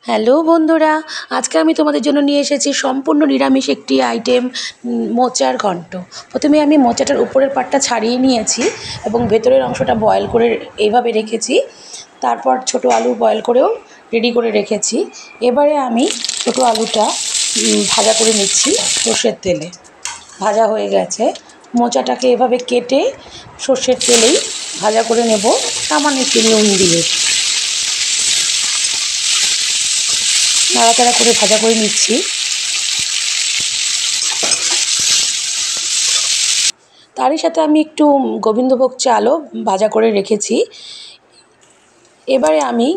Hello বন্ধুরা, আজকে আমি তোমাদের জন্য নিয়ে এসেছি সম্পূর্ণ নিরামিষ একটি আইটেম, মোচার ঘন্ট। প্রথমে আমি মোচাটার উপরের পাটটা ছাড়িয়ে নিয়েছি এবং ভেতরের অংশটা বয়েল করে এইভাবে রেখেছি। তারপর ছোট আলু বয়েল করেও রেডি করে রেখেছি। এবারে আমি ছোট আলুটা ভাজা করে নিচ্ছি সর্ষের তেলে। ভাজা হয়ে গেছে। মোচাটাকে এভাবে কেটে সর্ষের তেলেই ভাজা করে নেব সামান্য একটু নুন দিয়ে। নাড়াচাড়া করে ভাজা করে নিচ্ছি। তারই সাথে আমি একটু গোবিন্দভোগ চালও ভাজা করে রেখেছি। এবারে আমি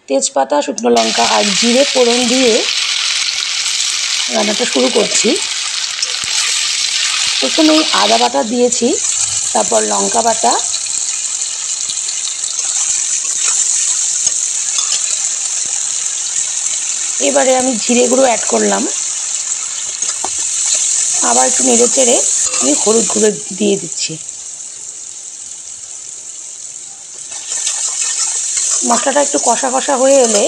তেজপাতা, শুকনো লঙ্কা আর জিরে ফোড়ন দিয়ে রান্নাটা শুরু করছি। প্রথমেই আদা বাটা দিয়েছি, তারপর লঙ্কা বাটা, এবারে আমি জিরে গুঁড়ো অ্যাড করলাম। আবার একটু নেড়ে চেড়ে আমি হলুদ গুঁড়ো দিয়ে দিচ্ছি। মশলাটা একটু কষা কষা হয়ে এলে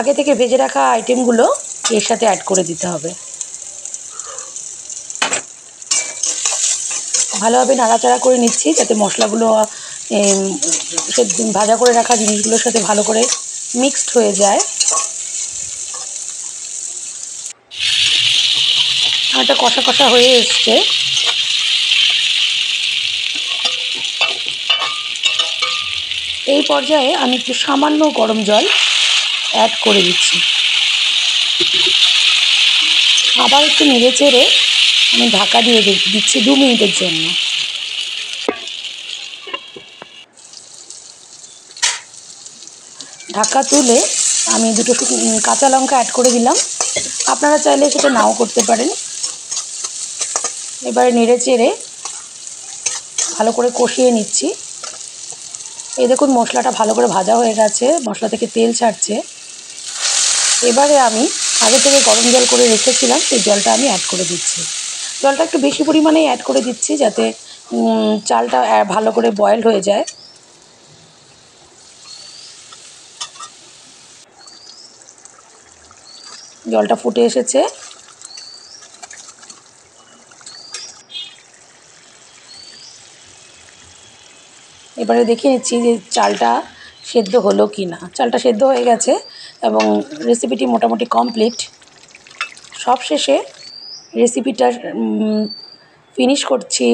আগে থেকে ভেজে রাখা আইটেমগুলো এর সাথে অ্যাড করে দিতে হবে। ভালোভাবে নাড়াচাড়া করে নিচ্ছি যাতে মশলাগুলো ভাজা করে রাখা জিনিসগুলোর সাথে ভালো করে মিক্সড হয়ে যায়। এটা কষা কষা হয়ে এসছে। এই পর্যায়ে আমি একটু সামান্য গরম জল অ্যাড করে দিচ্ছি। আবার একটু নেড়ে চেড়ে আমি ঢাকা দিয়ে দিচ্ছি 2 মিনিটের জন্য। ঢাকা তুলে আমি দুটো কাঁচা লঙ্কা অ্যাড করে দিলাম। আপনারা চাইলে সেটা নাও করতে পারেন। এবারে নেড়ে চেড়ে ভালো করে কষিয়ে নিচ্ছি। এই দেখুন মশলাটা ভালো করে ভাজা হয়ে গেছে, মশলা থেকে তেল ছাড়ছে। এবারে আমি আগে থেকে গরম জল করে রেখেছিলাম, সেই জলটা আমি অ্যাড করে দিচ্ছি। জলটা একটু বেশি পরিমাণেই অ্যাড করে দিচ্ছি যাতে চালটা ভালো করে বয়েল হয়ে যায়। জলটা ফুটে এসেছে। এবারে দেখে নিচ্ছি যে চালটা সেদ্ধ হলো কি না। চালটা সেদ্ধ হয়ে গেছে এবং রেসিপিটি মোটামুটি কমপ্লিট। সবশেষে রেসিপিটা ফিনিশ করছি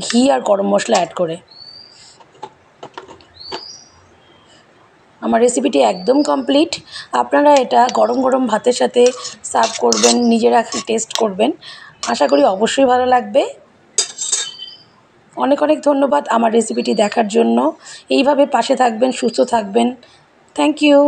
ঘি আর গরম মশলা অ্যাড করে। আমার রেসিপিটি একদম কমপ্লিট। আপনারা এটা গরম গরম ভাতের সাথে সার্ভ করবেন, নিজেরা টেস্ট করবেন। আশা করি অবশ্যই ভালো লাগবে। অনেক অনেক ধন্যবাদ আমার রেসিপিটি দেখার জন্য। এইভাবে পাশে থাকবেন, সুস্থ থাকবেন। Thank you.